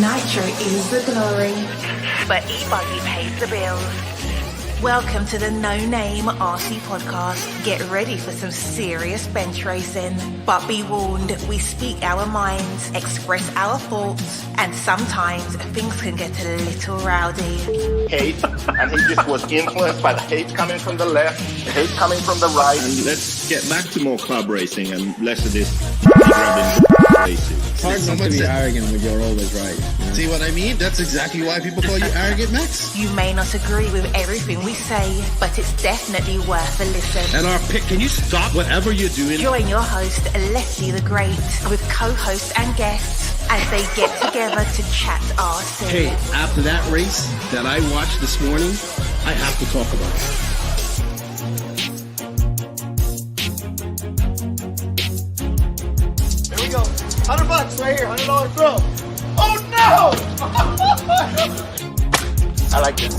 Nitro is the glory, but Ebuggy pays the bills. Welcome to the No Name RC podcast. Get ready for some serious bench racing. But be warned, we speak our minds, express our thoughts, and sometimes things can get a little rowdy. Hate, and he just was influenced by the hate coming from the left, the hate coming from the right. And let's get back to more club racing and less of this grabbing racing. It's hard not to be arrogant when you're always right. You know? See what I mean? That's exactly why people call you arrogant, Max. You may not agree with everything we say, but it's definitely worth a listen. And our pick, can you stop whatever you're doing? Join your host, Lefty the Great, with co-hosts and guests as they get together to chat RC. Hey, after that race that I watched this morning, I have to talk about it. Here we go. $100 right here, $100 throw. Oh no! I like this.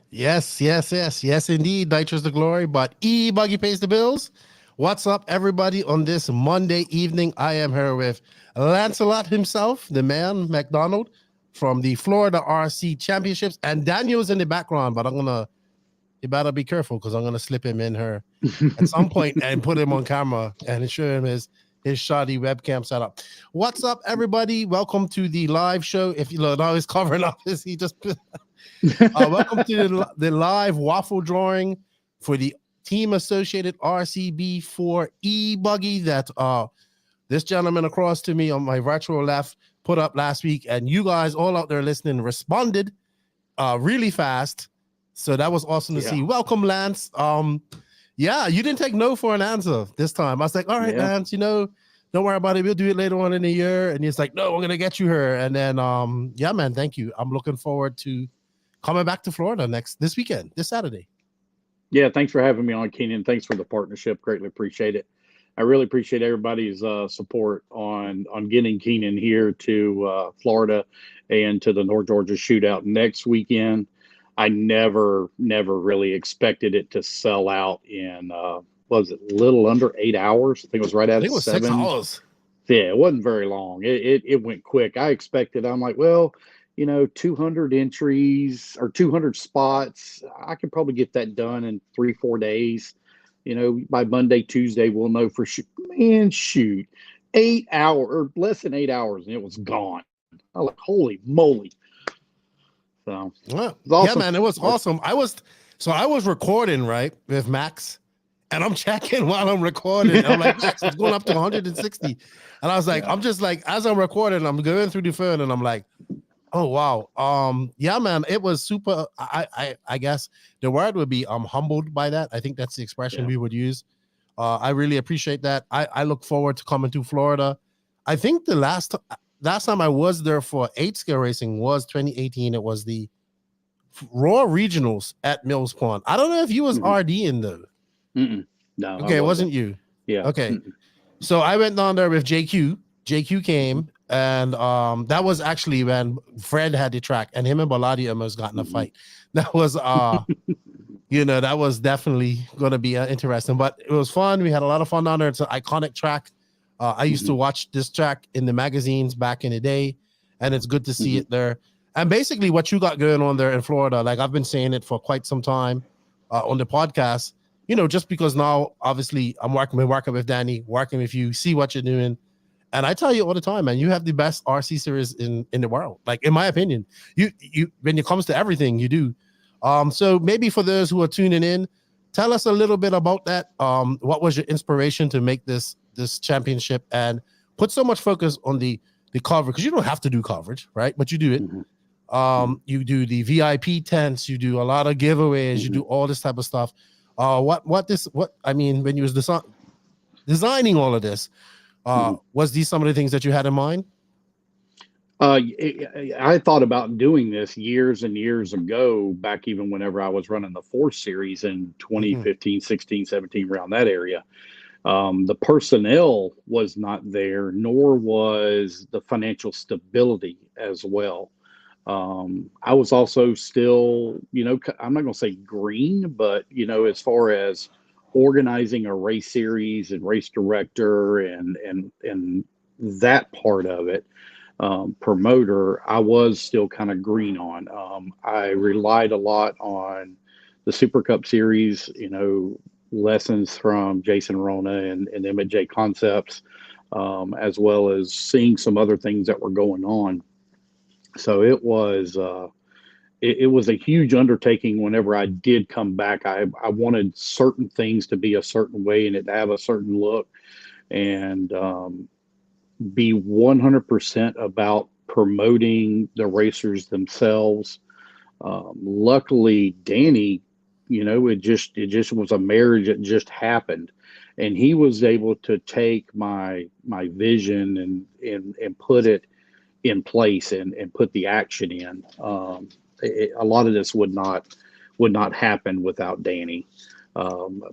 Yes, indeed. Nitro's the glory, but Ebuggy pays the bills. What's up, everybody, on this Monday evening? I am here with Lancelot himself, the man, Macdonald, from the Florida RC Championships, and Daniel's in the background, but you better be careful because I'm going to slip him in here at some point and put him on camera and show him his shoddy webcam setup. What's up, everybody? Welcome to the live show. If you know, now he's covering up this, he just... welcome to the live waffle drawing for the Team Associated RCB for Ebuggy that this gentleman across to me on my virtual left put up last week, and you guys all out there listening responded really fast. So that was awesome to see. Welcome, Lance. You didn't take no for an answer this time. I was like, all right, Lance, don't worry about it. We'll do it later on in the year. And he's like, no, we're gonna get you here. And then man, thank you. I'm looking forward to coming back to Florida this weekend, this Saturday. Yeah, thanks for having me on, Keenan. Thanks for the partnership. Greatly appreciate it. I really appreciate everybody's support on getting Keenan here to Florida and to the North Georgia Shootout next weekend. I never really expected it to sell out in, was it a little under 8 hours? I think it was right at 7. 6 hours. Yeah, it wasn't very long. It went quick. I'm like, well, 200 entries or 200 spots. I could probably get that done in 3-4 days. By Monday, Tuesday, we'll know for sure. Man, shoot, 8 hours or less than 8 hours, and it was gone. I was like, holy moly. So, well, it was awesome. Yeah, man, it was awesome. I was recording, right, with Max, and I'm checking while I'm recording. I'm like, Max, it's going up to 160. And I was like, I'm just like, as I'm recording, I'm going through the phone, and I'm like, oh wow. Yeah, man, it was super. I guess the word would be humbled by that. I think that's the expression we would use. I really appreciate that. I look forward to coming to Florida. I think the last time I was there for 8-scale racing was 2018. It was the Raw Regionals at Mills Pond. I don't know if you was RD in though. No. Okay, it wasn't you. Yeah. Okay. So I went down there with JQ. JQ came. And that was actually when Fred had the track, and him and Baladi almost got in a fight. That was, that was definitely going to be interesting. But it was fun. We had a lot of fun down there. It's an iconic track. I used to watch this track in the magazines back in the day, and it's good to see it there. And basically, what you got going on there in Florida, like I've been saying it for quite some time on the podcast. Just because now, obviously, I'm working with Danny, working with you, see what you're doing. And I tell you all the time, man, you have the best RC series in the world. Like, in my opinion, you when it comes to everything, you do. So maybe for those who are tuning in, tell us a little bit about that. What was your inspiration to make this championship and put so much focus on the coverage? Because you don't have to do coverage, right? But you do it. You do the VIP tents, you do a lot of giveaways, you do all this type of stuff. When you was designing all of this, was these some of the things that you had in mind? I thought about doing this years and years ago, back even whenever I was running the 4 series in 2015, 16, 17, around that area. The personnel was not there, nor was the financial stability as well. I was also still, I'm not going to say green, but, as far as organizing a race series and race director and that part of it, promoter, I was still kind of green on. I relied a lot on the Super Cup series, lessons from Jason Rona and MJ Concepts, as well as seeing some other things that were going on. So it was a huge undertaking. Whenever I did come back, I wanted certain things to be a certain way and it to have a certain look, and be 100% about promoting the racers themselves. Luckily, Danny, it just was a marriage that just happened, and he was able to take my vision and put it in place and put the action in. A lot of this would not happen without Danny.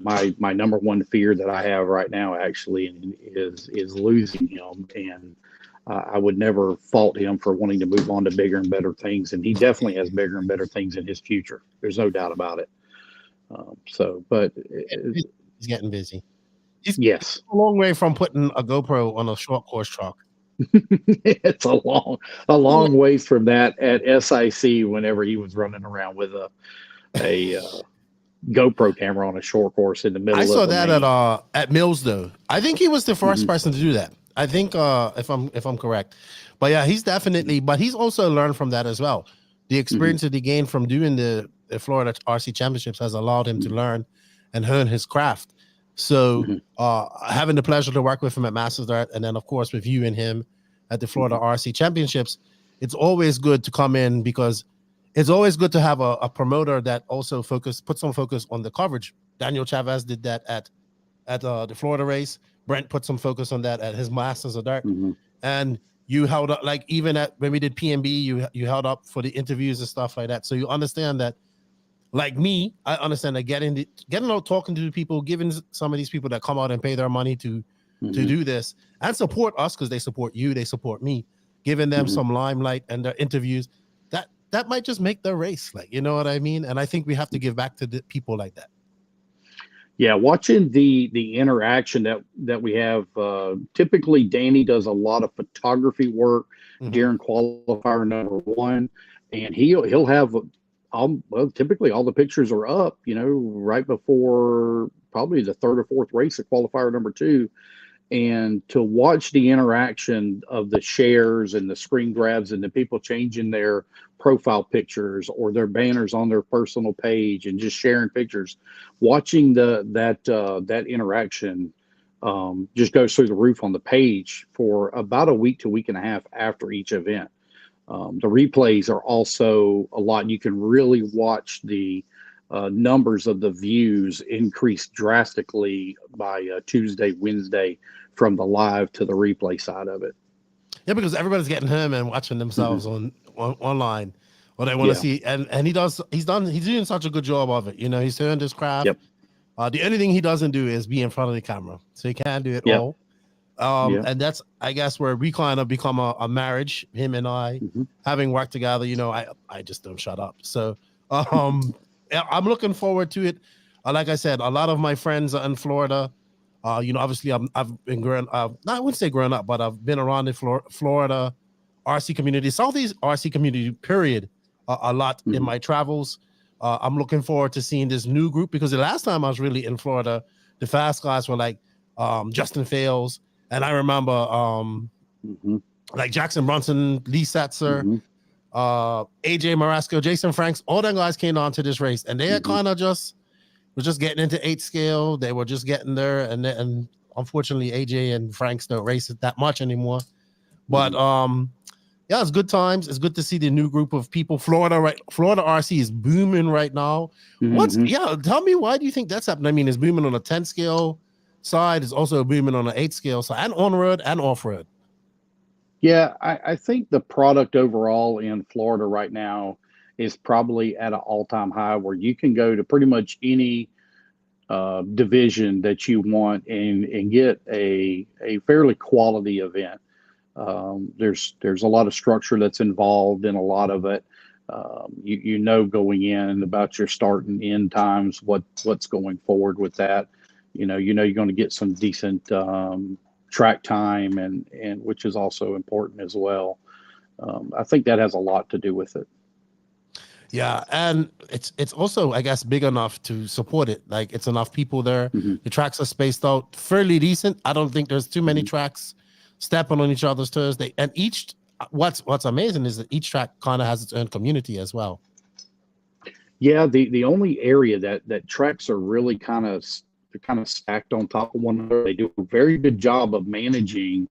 My number one fear that I have right now actually is losing him, and I would never fault him for wanting to move on to bigger and better things, and he definitely has bigger and better things in his future. There's no doubt about it. But he's getting busy. Yes, a long way from putting a GoPro on a short course truck. It's a long ways from that at SIC whenever he was running around with a GoPro camera on a short course in the middle. I saw of that at Mills though. I think he was the 1st person to do that. I think if I'm correct, but yeah, he's definitely. But he's also learned from that as well. The experience that he gained from doing the Florida RC Championships has allowed him to learn and hone his craft. So having the pleasure to work with him at Masters Art, and then of course with you and him at the Florida RC Championships, it's always good to come in, because it's always good to have a promoter that also put some focus on the coverage. Daniel Chavez did that at the Florida race. Brent put some focus on that at his Masters of Dirt. And you held up, like even when we did PNB, you held up for the interviews and stuff like that. So you understand that, like me, I understand that getting out, talking to the people, giving some of these people that come out and pay their money to do this and support us, because they support you, they support me, giving them some limelight and their interviews, that might just make their race, like, you know what I mean? And I think we have to give back to the people like that. Yeah, watching the interaction that we have. Typically, Danny does a lot of photography work during qualifier number 1, and he'll have typically all the pictures are up, right before probably the 3rd or 4th race of qualifier number 2. And to watch the interaction of the shares and the screen grabs and the people changing their profile pictures or their banners on their personal page and just sharing pictures, watching that interaction just goes through the roof on the page for about a week to week and a half after each event. The replays are also a lot. You can really watch the numbers of the views increase drastically by Tuesday, Wednesday, from the live to the replay side of it. Yeah, because everybody's getting him and watching themselves on online, or they want to see, and he's doing such a good job of it. He's doing his craft. The only thing he doesn't do is be in front of the camera, so he can't do it all. And that's, I guess, where we kind of become a marriage, him and I, having worked together. I just don't shut up. So I'm looking forward to it. Like I said, a lot of my friends are in Florida. Obviously I've been growing up, I wouldn't say growing up, but I've been around the Florida RC community, Southeast RC community, period, a lot in my travels. I'm looking forward to seeing this new group, because the last time I was really in Florida, the fast guys were like Justin Fales, and I remember like Jackson Brunson, Lee Setzer, AJ Marasco, Jason Franks, all them guys came on to this race, and they had kind of was just getting into 8 scale. They were just getting there, and unfortunately AJ and Franks don't race it that much anymore. But yeah, it's good times. It's good to see the new group of people. Florida RC is booming right now. Tell me, why do you think that's happening? I mean, it's booming on a 10 scale side. It's also booming on an 8 scale side, and on road and off road. Yeah, I think the product overall in Florida right now is probably at an all-time high, where you can go to pretty much any division that you want and get a fairly quality event. There's a lot of structure that's involved in a lot of it. You know going in about your start and end times, what's going forward with that. You know you're going to get some decent track time, and which is also important as well. I think that has a lot to do with it. Yeah, and it's also, I guess, big enough to support it. Like, it's enough people there. Mm-hmm. The tracks are spaced out fairly decent. I don't think there's too many tracks stepping on each other's toes. What's amazing is that each track kind of has its own community as well. Yeah, the only area that tracks are really kind of stacked on top of one another. They do a very good job of managing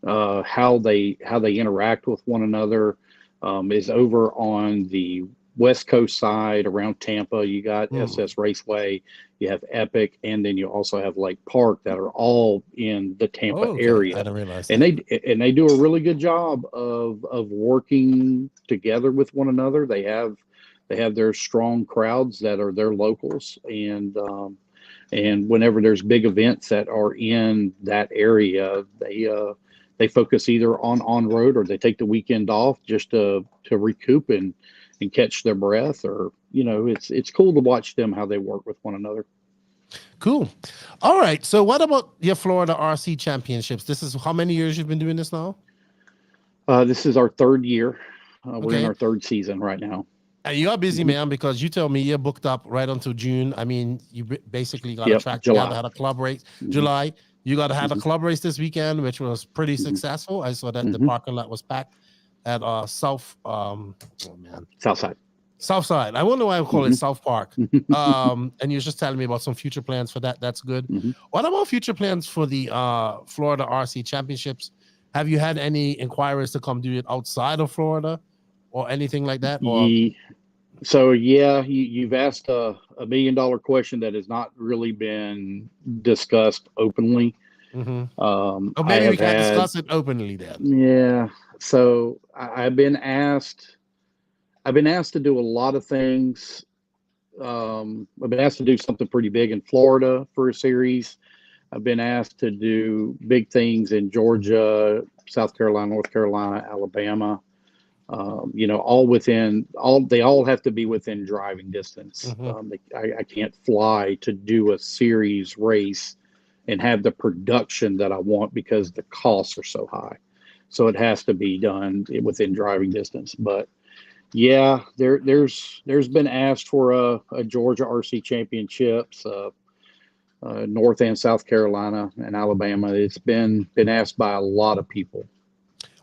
how they interact with one another. Is over on the West Coast side around Tampa. You got SS Raceway, you have Epic, and then you also have Lake Park that are all in the Tampa area. I didn't realize and they do a really good job of working together with one another. They have their strong crowds that are their locals, and whenever there's big events that are in that area, they focus either on road, or they take the weekend off just to recoup and catch their breath. Or, it's cool to watch them, how they work with one another. Cool. All right. So what about your Florida RC championships? This is how many years you've been doing this now? This is our third year. We're in our third season right now. And you are busy, man, because you told me you're booked up right until June. I mean, you basically got a track together, had a club race. July. You got to have a club race this weekend, which was pretty successful. I saw that the parking lot was packed at South Side. I wonder why I call it South Park. And you're just telling me about some future plans for that. That's good. What about future plans for the Florida RC Championships? Have you had any inquiries to come do it outside of Florida or anything like that? Or? So, you've asked a $1 million question that has not really been discussed openly. Maybe we can discuss it openly then. Yeah. So I've been asked to do a lot of things. I've been asked to do something pretty big in Florida for a series. I've been asked to do big things in Georgia, South Carolina, North Carolina, Alabama. They all have to be within driving distance. I can't fly to do a series race and have the production that I want because the costs are so high. So it has to be done within driving distance. But yeah, there's been asked for a Georgia RC Championships, North and South Carolina and Alabama. It's been asked by a lot of people.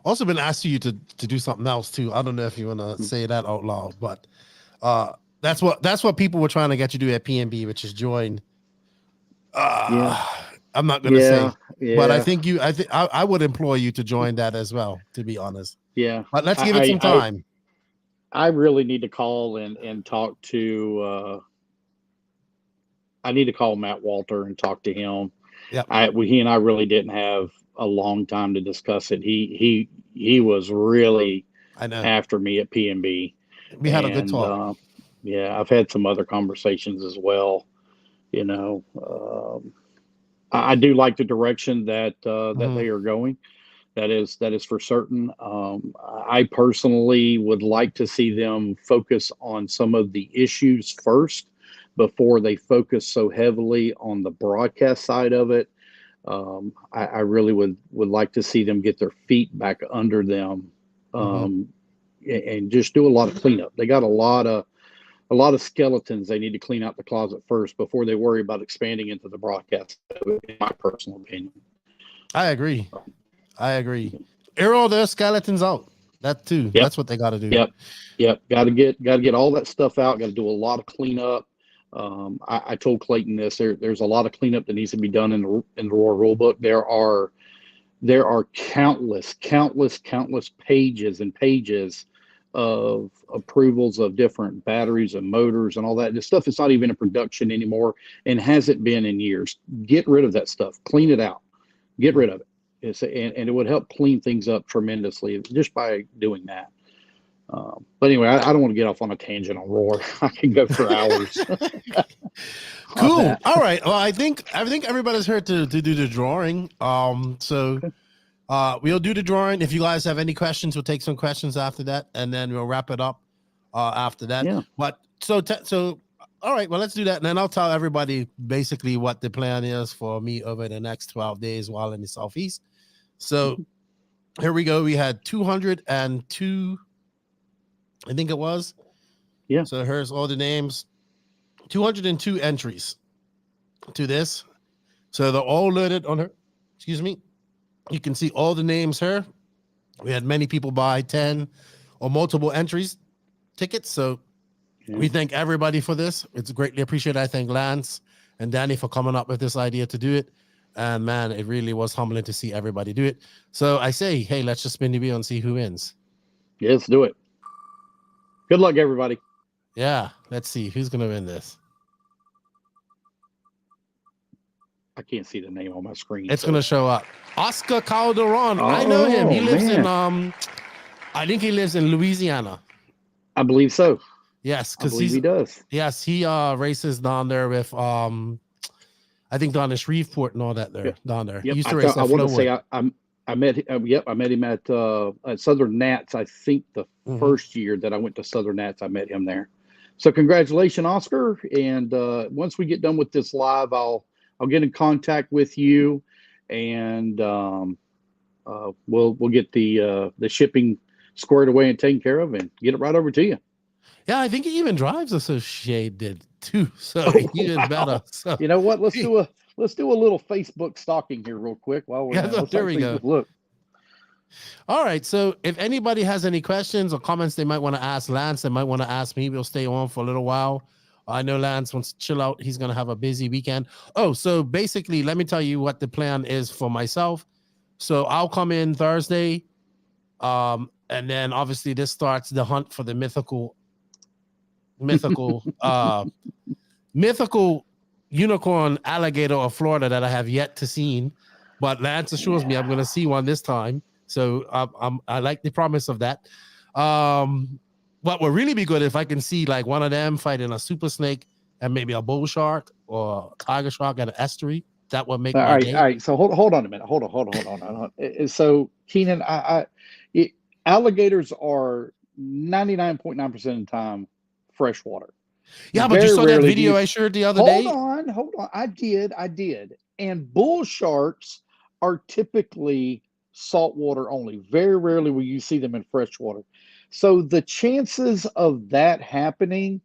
Also been asked you to do something else too. I don't know if you want to say that out loud, but that's what people were trying to get you to do at PNB, which is join. I'm not going to say, but I think I would implore you to join that as well, to be honest. Yeah, but let's give it some time. I really need to call and talk to. I need to call Matt Walter and talk to him. Yeah, he and I really didn't have a long time to discuss it. He was really after me at PNB. We had a good talk. I've had some other conversations as well. I do like the direction that they are going. That is for certain. I personally would like to see them focus on some of the issues first before they focus so heavily on the broadcast side of it. I really would like to see them get their feet back under them, and just do a lot of cleanup. They got a lot of skeletons they need to clean out the closet first before they worry about expanding into the broadcast, in my personal opinion. I agree. Air all their skeletons out. That too. Yep. That's what they got to do. Yep. Got to get all that stuff out. Got to do a lot of cleanup. I told Clayton this. There's a lot of cleanup that needs to be done in the Roar rule book. There are countless pages and pages of approvals of different batteries and motors and all that. This stuff is not even in production anymore and hasn't been in years. Get rid of that stuff. Clean it out. Get rid of it. And it would help clean things up tremendously just by doing that. But anyway, I don't want to get off on a tangent on Roar. I can go for hours. Cool. All right. Well, I think everybody's here to do the drawing. So We'll do the drawing. If you guys have any questions, we'll take some questions after that, and then we'll wrap it up after that. Yeah. But so all right, well, let's do that. And then I'll tell everybody basically what the plan is for me over the next 12 days while in the Southeast. So here we go. We had 202, I think it was. Yeah. So here's all the names. 202 entries to this. So they're all loaded on her. Excuse me. You can see all the names here. We had many people buy 10 or multiple entries tickets. So we thank everybody for this. It's greatly appreciated. I thank Lance and Danny for coming up with this idea to do it. And man, it really was humbling to see everybody do it. So I say, hey, let's just spin the wheel and see who wins. Yeah, let's do it. Good luck, everybody. Yeah, let's see who's going to win this. I can't see the name on my screen. It's going to show up. Oscar Calderon. I know him. He lives in I think he lives in Louisiana. I believe so. Yes, because he does. Yes, he races down there with I think down in Shreveport and all that there down there. Yep. He used to race. I want to say I met I met him at Southern Nats. I think the first year that I went to Southern Nats, I met him there. So congratulations, Oscar. And once we get done with this live, I'll get in contact with you, and we'll get the shipping squared away and taken care of, and get it right over to you. Yeah, I think he even drives Associated too. So even better. So you know what? Let's do a little Facebook stalking here real quick while we're there we go. Look. All right. So if anybody has any questions or comments they might want to ask Lance, they might want to ask me. We'll stay on for a little while. I know Lance wants to chill out. He's going to have a busy weekend. Oh, so basically, let me tell you what the plan is for myself. So I'll come in Thursday. And then obviously this starts the hunt for the mythical unicorn alligator of Florida that I have yet to see. But Lance assures me I'm going to see one this time. So I like the promise of that. What would really be good if I can see like one of them fighting a super snake and maybe a bull shark or a tiger shark at an estuary. That would make my day. All right. So hold on a minute. Hold on. So Keenan, alligators are 99.9% of the time freshwater. Yeah, but you saw that video I shared the other day. Hold on. I did. And bull sharks are typically saltwater only. Very rarely will you see them in freshwater. So the chances of that happening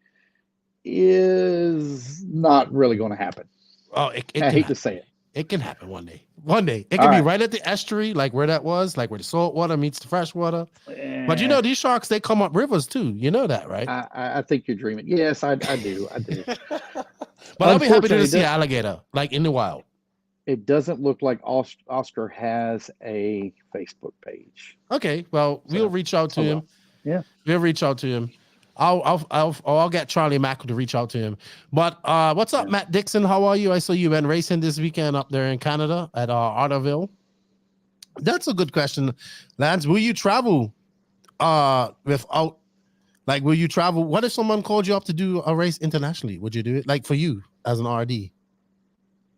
is not really going to happen. Oh, I hate to say it. It can happen one day. It can be right at the estuary, like where that was, like where the salt water meets the fresh water. But you know, these sharks, they come up rivers too. You know that, right? I think you're dreaming. Yes, I do. But I'll be happy to see an alligator, like in the wild. It doesn't look like Oscar has a Facebook page. Okay, well, we'll reach out to him. Yeah, we'll reach out to him. I'll get Charlie Mack to reach out to him. But what's up, Matt Dixon? How are you? I saw you been racing this weekend up there in Canada at Otterville. That's a good question, Lance. Will you travel without, like, will you travel? What if someone called you up to do a race internationally? Would you do it? Like for you as an RD?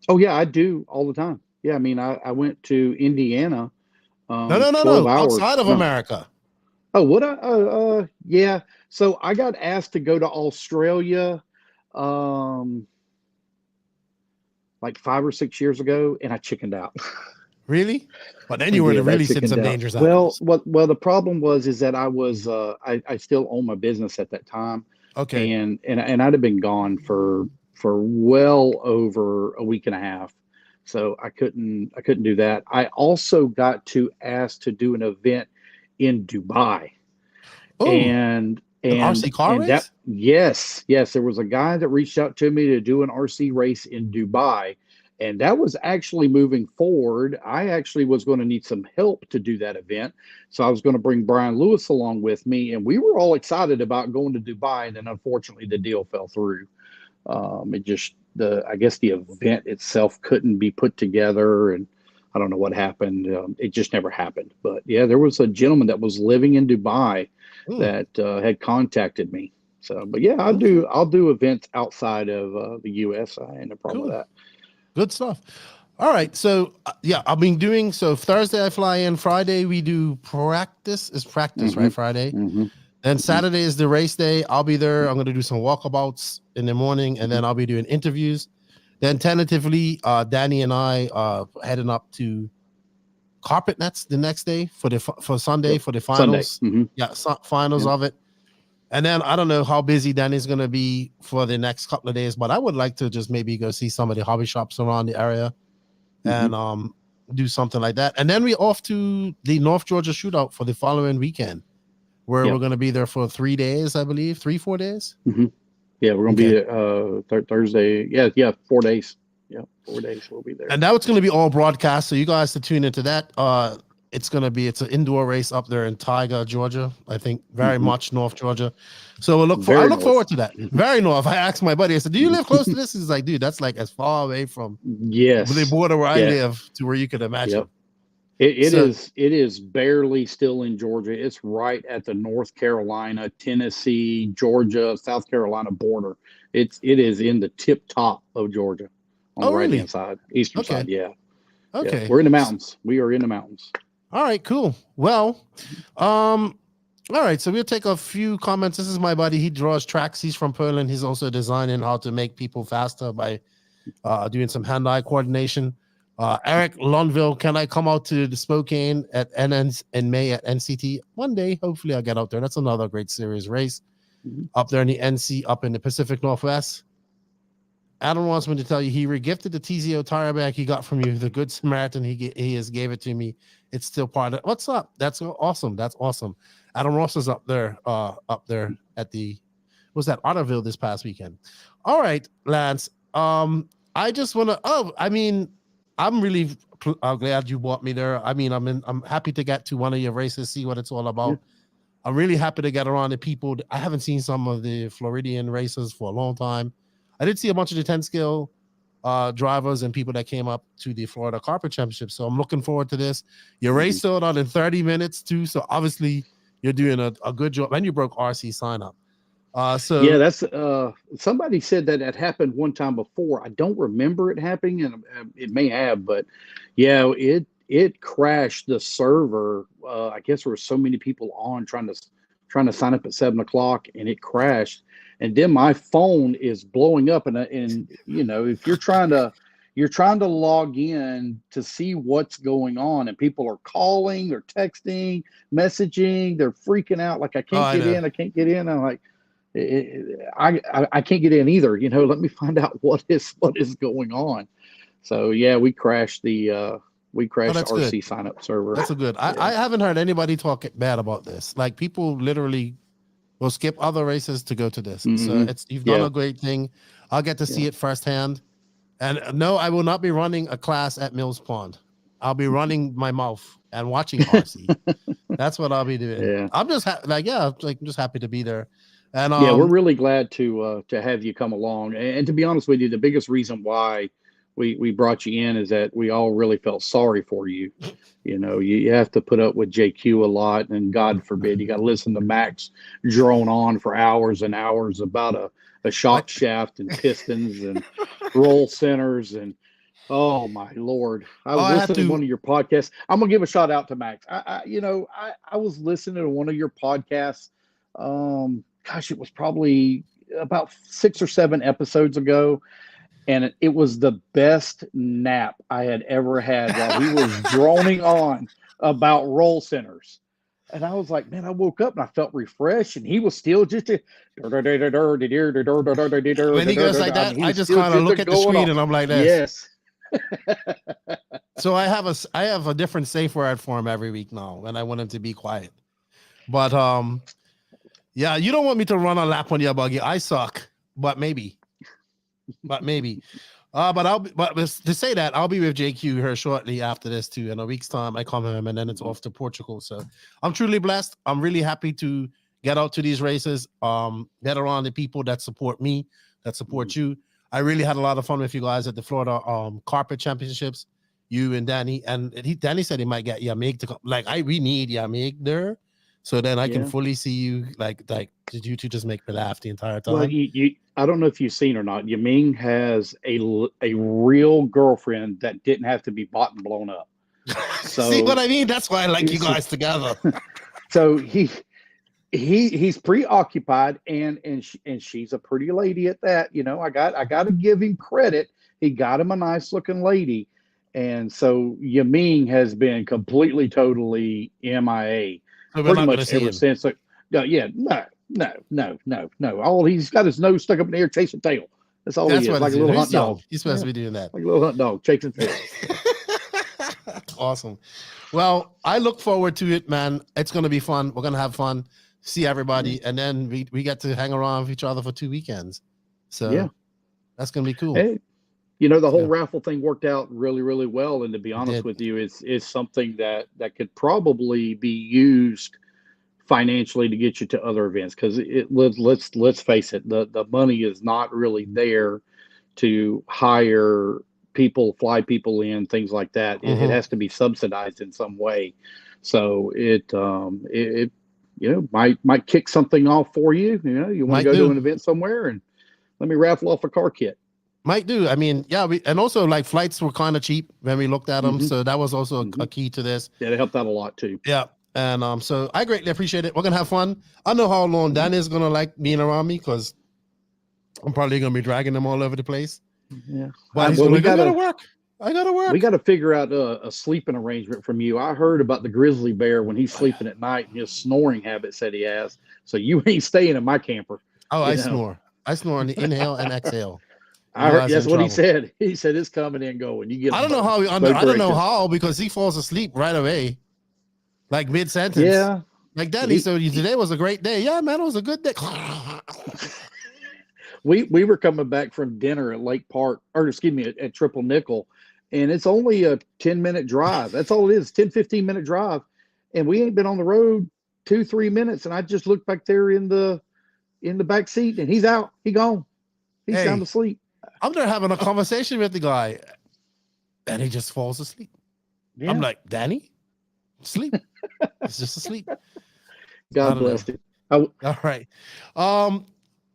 Oh yeah, I do all the time. Yeah, I mean, I went to Indiana. No, outside of America. Oh, what? Yeah. So I got asked to go to Australia, like 5 or 6 years ago, and I chickened out. Really? But then you were really in some dangerous animals. Well, the problem is that I was, I still own my business at that time. Okay. And I'd have been gone for well over a week and a half. So I couldn't do that. I also got asked to do an event in Dubai. Oh, and RC car race? Yes. There was a guy that reached out to me to do an RC race in Dubai, and that was actually moving forward. I actually was going to need some help to do that event. So I was going to bring Brian Lewis along with me, and we were all excited about going to Dubai. And then unfortunately the deal fell through. I guess the event itself couldn't be put together, and I don't know what happened. It just never happened. But yeah, there was a gentleman that was living in Dubai that had contacted me. So, but yeah, I'll do events outside of the U.S. I ain't no problem with that. Good stuff. All right. So yeah, I've been doing so Thursday I fly in, Friday we do practice. It's practice, right? Friday. Then Saturday is the race day. I'll be there. I'm gonna do some walkabouts in the morning, and then I'll be doing interviews. Then tentatively, Danny and I heading up to Carpet Nets the next day for Sunday for the finals. Yeah, finals of it. And then I don't know how busy Danny's gonna be for the next couple of days, but I would like to just maybe go see some of the hobby shops around the area and do something like that. And then we're off to the North Georgia Shootout for the following weekend, where we're going to be there for 3 days, I believe, 4 days. Yeah, we're going to be Thursday. Yeah, 4 days. Yeah, 4 days we'll be there. And now it's going to be all broadcast, so you guys to tune into that. It's an indoor race up there in Tiger, Georgia. I think very much North Georgia. So I look forward to that. Very north. I asked my buddy, I said, do you live close to this? He's like, dude, that's like as far away from the border where I live to where you could imagine. It is barely still in Georgia. It's right at the North Carolina, Tennessee, Georgia, South Carolina border. It is in the tip top of Georgia on the right hand side, eastern side. Yeah. Okay. Yeah. We're in the mountains. We are in the mountains. All right, cool. Well, all right. So we'll take a few comments. This is my buddy. He draws tracks. He's from Poland. He's also designing how to make people faster by doing some hand-eye coordination. Eric Lonville, can I come out to the Spokane at NNs in May at NCT? One day, hopefully I'll get out there. That's another great series race up there in the NC, up in the Pacific Northwest. Adam wants me to tell you he regifted the TZO tire bag he got from you, the Good Samaritan. He has gave it to me. It's still part of it. What's up? That's awesome. That's awesome. Adam Ross is up there at the Otterville this past weekend. All right, Lance. I just want to. I'm really glad you brought me there. I'm happy to get to one of your races, see what it's all about. Yeah. I'm really happy to get around the people. I haven't seen some of the Floridian races for a long time. I did see a bunch of the 10 scale drivers and people that came up to the Florida Carpet Championship. So I'm looking forward to this. Your race sold out in 30 minutes too. So obviously you're doing a good job. And you broke RC sign up. That's somebody said that happened one time before. I don't remember it happening, and it may have, but yeah, it crashed the server. I guess there were so many people on trying to sign up at 7 o'clock, and it crashed. And then my phone is blowing up, and you know, if you're trying to log in to see what's going on, and people are calling, they're texting, messaging, they're freaking out like I can't get in. I'm like, I can't get in either. You know, let me find out what is going on. So yeah, we crashed the RC good. Sign up server. That's good. I haven't heard anybody talk bad about this. Like people literally will skip other races to go to this. So you've done a great thing. I'll get to see it firsthand. And no, I will not be running a class at Mills Pond. I'll be running my mouth and watching RC. That's what I'll be doing. Yeah. I'm just I'm just happy to be there. And we're really glad to have you come along. And to be honest with you, the biggest reason why we brought you in is that we all really felt sorry for you. You know, you have to put up with JQ a lot, and God forbid you got to listen to Max drone on for hours and hours about a shock shaft and pistons and roll centers and oh my Lord. I was listening to one of your podcasts. I'm gonna give a shout out to Max. I was listening to one of your podcasts. It was probably about 6 or 7 episodes ago. And it was the best nap I had ever had while he was droning on about roll centers. And I was like, man, I woke up and I felt refreshed, and he was still just when he goes like that, I just kind of look at the screen and I'm like this. Yes. So I have a different safe word for him every week now, and I want him to be quiet. But yeah, you don't want me to run a lap on your buggy. I suck, but maybe. But to say that, I'll be with JQ here shortly after this too. In a week's time, I come home and then it's off to Portugal. So I'm truly blessed. I'm really happy to get out to these races, get around the people that support me, that support you. I really had a lot of fun with you guys at the Florida Carpet Championships, you and Danny. And Danny said he might get Yamig to come. Like, we need Yamig there So then I can Yeah. fully see you like did you two just make me laugh the entire time? Well, I don't know if you've seen or not. Yaming has a real girlfriend that didn't have to be bought and blown up. So see what I mean? That's why I like you guys together. So he's preoccupied, and she's a pretty lady at that. You know, I got to give him credit. He got him a nice looking lady, and so Yaming has been completely, totally MIA So we're pretty not gonna much see ever him. since. Like, no. All he's got his nose stuck up in the air chasing tail. That's all That's he is, what like a little hunt dog. He's supposed to be doing that. Like a little hunt dog chasing tail. Awesome. Well, I look forward to it, man. It's going to be fun. We're going to have fun, see everybody, and then we get to hang around with each other for 2 weekends. So Yeah. that's going to be cool. Hey, you know, the whole Yeah. raffle thing worked out really, really well. And to be honest did. with you, it's something that could probably be used financially to get you to other events. Because let's face it, the money is not really there to hire people, fly people in, things like that. It has to be subsidized in some way. So it might kick something off for you. You know, you want to go to an event somewhere and let me raffle off a car kit. Might do. I mean, yeah, and also like flights were kind of cheap when we looked at them, so that was also a key to this. Yeah, it helped out a lot too. Yeah, and so I greatly appreciate it. We're gonna have fun. I know how long Dan is gonna like being around me because I'm probably gonna be dragging them all over the place. Yeah, But he's well, like, I gotta work. I gotta work. We got to figure out a sleeping arrangement from you. I heard about the grizzly bear when he's sleeping at night and his snoring habits that he has. So you ain't staying in my camper. Oh, I snore. I snore on the inhale and exhale. I heard that's what he said. He said it's coming and going. You get. I don't know how. I don't know how because he falls asleep right away, like mid sentence. Yeah, like Daddy. So today was a great day. Yeah, man, it was a good day. We were coming back from dinner at Lake Park, or excuse me, at Triple Nickel, and it's only a 10-minute drive. That's all it is, 10-15-minute drive, and we ain't been on the road 2-3 minutes. And I just looked back there in the back seat, and he's out. He gone. He's down to sleep. I'm there having a conversation with the guy, and he just falls asleep. Yeah. I'm like, Danny, sleep. It's just asleep. God bless him. All right.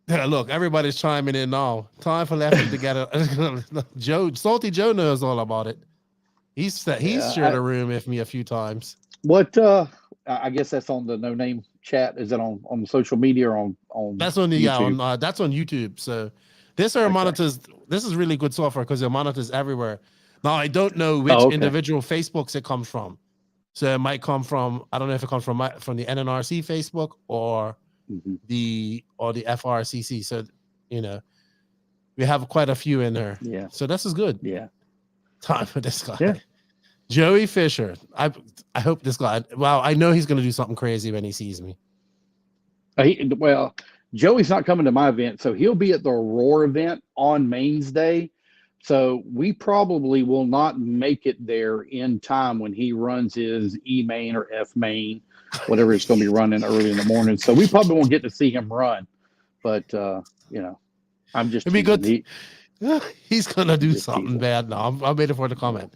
Look, everybody's chiming in now. Time for Lefty to get it. Salty Joe knows all about it. He's shared a room with me a few times. What? I guess that's on the No Name chat. Is it on social media or on? That's on YouTube? That's on YouTube. So this monitors. This is really good software because it monitors everywhere. Now I don't know which individual Facebooks it comes from. So it might come from, I don't know if it comes from the NNRC Facebook or the FRCC. So, you know, we have quite a few in there. Yeah. So this is good. Yeah. Time for this guy. Yeah. Joey Fisher. I hope this guy, I know he's going to do something crazy when he sees me. Joey's not coming to my event, so he'll be at the Aurora event on Main's Day. So we probably will not make it there in time when he runs his E main or F main, whatever it's going to be running early in the morning. So we probably won't get to see him run. But you know, I'm just. It'd be good. He's going to do something bad now. I'm waiting for the comment.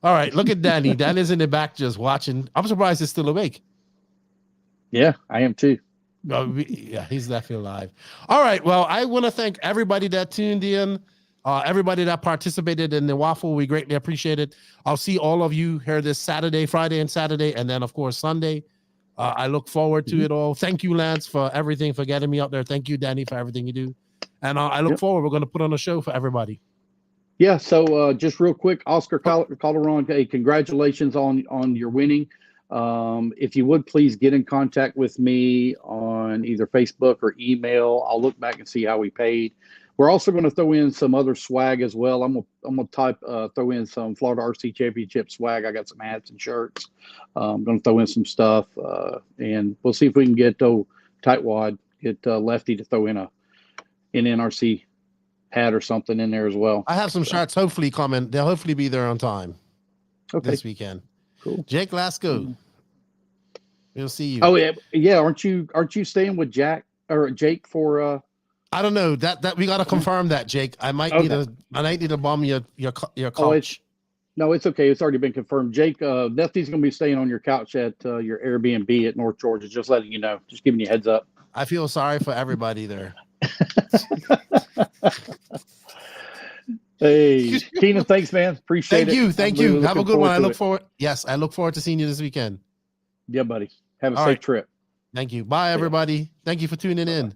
All right, look at Danny. Danny's in the back just watching. I'm surprised he's still awake. Yeah, I am too. Yeah, he's definitely alive. All right. Well, I want to thank everybody that tuned in, everybody that participated in the waffle. We greatly appreciate it. I'll see all of you here this Saturday, Friday and Saturday, and then, of course, Sunday. I look forward to it all. Thank you, Lance, for everything, for getting me up there. Thank you, Danny, for everything you do. And I look forward. We're going to put on a show for everybody. Yeah. So just real quick, Oscar Calderon, hey, congratulations on your winning. If you would please get in contact with me on either Facebook or email. I'll look back and see how we paid. We're also going to throw in some other swag as well. I'm gonna throw in some Florida RC Championship swag. I got some hats and shirts. I'm going to throw in some stuff, and we'll see if we can get Tightwad, get Lefty to throw in an NNRC hat or something in there as well. I have some shirts hopefully coming. They'll hopefully be there on time this weekend. Cool. Jake Lasco. We'll see you. Oh yeah. Aren't you staying with Jake for I don't know that we got to confirm that, Jake. I might need to bomb your couch. No, it's okay. It's already been confirmed. Jake, Lefty's going to be staying on your couch at your Airbnb at North Georgia. Just letting you know. Just giving you a heads up. I feel sorry for everybody there. Hey, Keenan, thanks, man. Appreciate it. Thank you. Have a good one. I look forward to seeing you this weekend. Yeah, buddy. Have a All safe right. trip. Thank you. Bye, everybody. Thank you for tuning in.